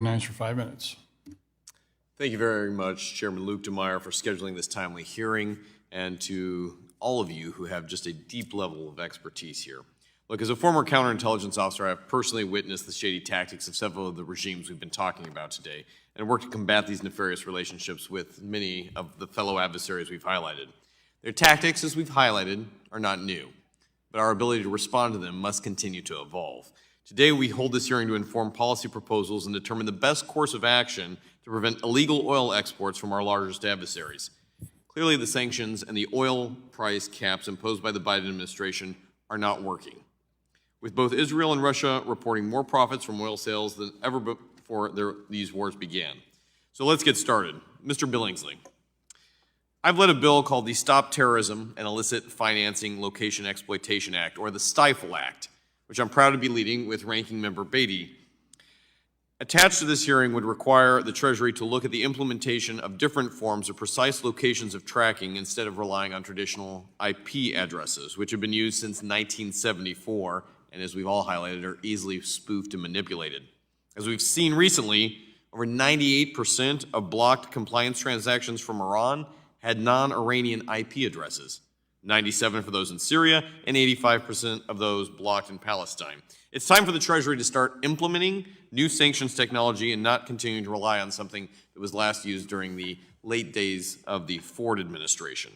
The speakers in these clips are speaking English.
Nine for 5 minutes. Thank you very much, Chairman Luke DeMeyer, for scheduling this timely hearing, and to all of you who have just a deep level of expertise here. Look, as a former counterintelligence officer, I have personally witnessed the shady tactics of several of the regimes we've been talking about today, and worked to combat these nefarious relationships with many of the fellow adversaries we've highlighted. Their tactics, as we've highlighted, are not new, but our ability to respond to them must continue to evolve. Today, we hold this hearing to inform policy proposals and determine the best course of action to prevent illegal oil exports from our largest adversaries. Clearly, the sanctions and the oil price caps imposed by the Biden administration are not working, with both Israel and Russia reporting more profits from oil sales than ever before these wars began. So let's get started. Mr. Billingsley, I've led a bill called the Stop Terrorism and Illicit Financing Location Exploitation Act, or the STIFLE Act, which I'm proud to be leading with Ranking Member Beatty. Attached to this hearing would require the Treasury to look at the implementation of different forms of precise locations of tracking instead of relying on traditional IP addresses, which have been used since 1974, and as we've all highlighted, are easily spoofed and manipulated. As we've seen recently, over 98% of blocked compliance transactions from Iran had non-Iranian IP addresses. 97% for those in Syria, and 85% of those blocked in Palestine. It's time for the Treasury to start implementing new sanctions technology and not continuing to rely on something that was last used during the late days of the Ford administration.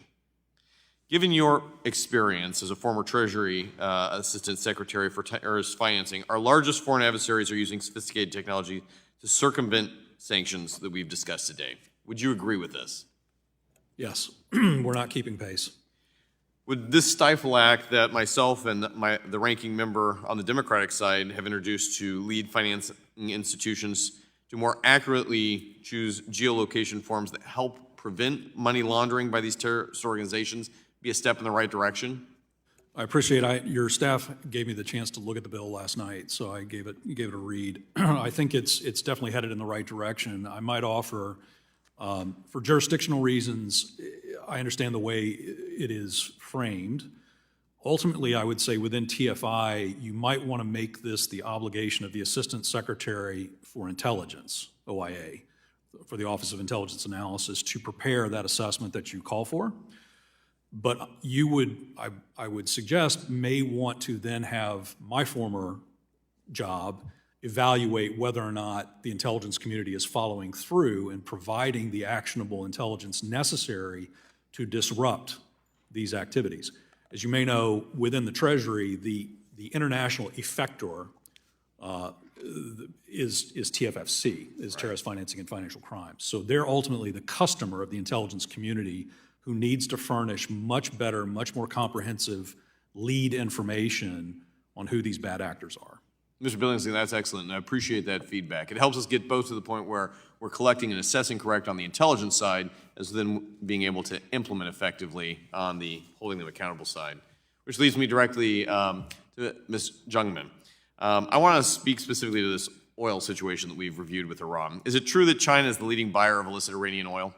Given your experience as a former Treasury Assistant Secretary for Terrorist Financing, our largest foreign adversaries are using sophisticated technology to circumvent sanctions that we've discussed today. Would you agree with this? Yes, we're not keeping pace. Would this STIFLE Act that myself and the ranking member on the Democratic side have introduced to lead financing institutions to more accurately choose geolocation forms that help prevent money laundering by these terrorist organizations be a step in the right direction? I appreciate your staff gave me the chance to look at the bill last night, so I gave it a read. I think it's definitely headed in the right direction. I might offer, for jurisdictional reasons, I understand the way it is framed. Ultimately, I would say within TFI, you might want to make this the obligation of the Assistant Secretary for Intelligence, OIA, for the Office of Intelligence Analysis, to prepare that assessment that you call for. But you would, I would suggest, may want to then have my former job evaluate whether or not the intelligence community is following through and providing the actionable intelligence necessary to disrupt these activities. As you may know, within the Treasury, the international effector is TFFC, is Terrorist Financing and Financial Crimes. So they're ultimately the customer of the intelligence community who needs to furnish much better, much more comprehensive lead information on who these bad actors are. Mr. Billingsley, that's excellent, and I appreciate that feedback. It helps us get both to the point where we're collecting and assessing correct on the intelligence side, as then being able to implement effectively on the holding them accountable side. Which leads me directly to Ms. Jungmann. I want to speak specifically to this oil situation that we've reviewed with Iran. Is it true that China is the leading buyer of illicit Iranian oil?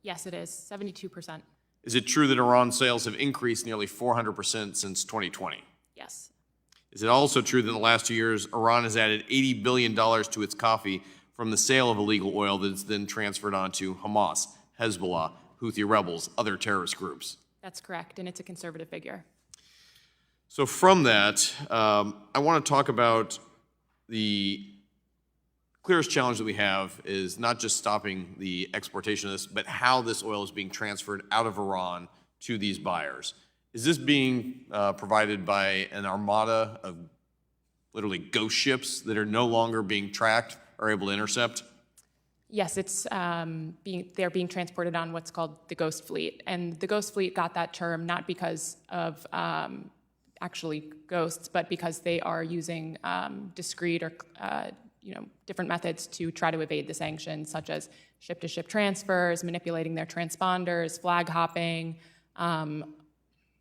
Yes, it is, 72%. Is it true that Iran sales have increased nearly 400% since 2020? Yes. Is it also true that in the last 2 years, Iran has added $80 billion to its coffee from the sale of illegal oil that's then transferred on to Hamas, Hezbollah, Houthi rebels, other terrorist groups? That's correct, and it's a conservative figure. So from that, I want to talk about the clearest challenge that we have is not just stopping the exportation of this, but how this oil is being transferred out of Iran to these buyers. Is this being provided by an armada of literally ghost ships that are no longer being tracked or able to intercept? Yes, it's they're being transported on what's called the Ghost Fleet, and the Ghost Fleet got that term not because of actually ghosts, but because they are using discrete or different methods to try to evade the sanctions, such as ship-to-ship transfers, manipulating their transponders, flag hopping.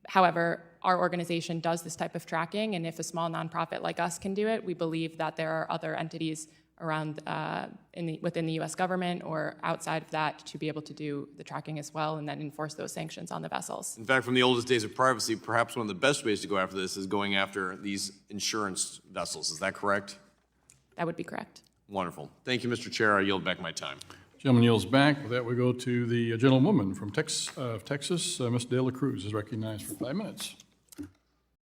However, our organization does this type of tracking, and if a small nonprofit like us can do it, we believe that there are other entities around within the U.S. government or outside of that to be able to do the tracking as well and then enforce those sanctions on the vessels. In fact, from the oldest days of privacy, perhaps one of the best ways to go after this is going after these insurance vessels. Is that correct? That would be correct. Wonderful. Thank you, Mr. Chair. I yield back my time. Gentleman yields back. With that, we go to the gentlewoman from Texas. Ms. De La Cruz is recognized for 5 minutes.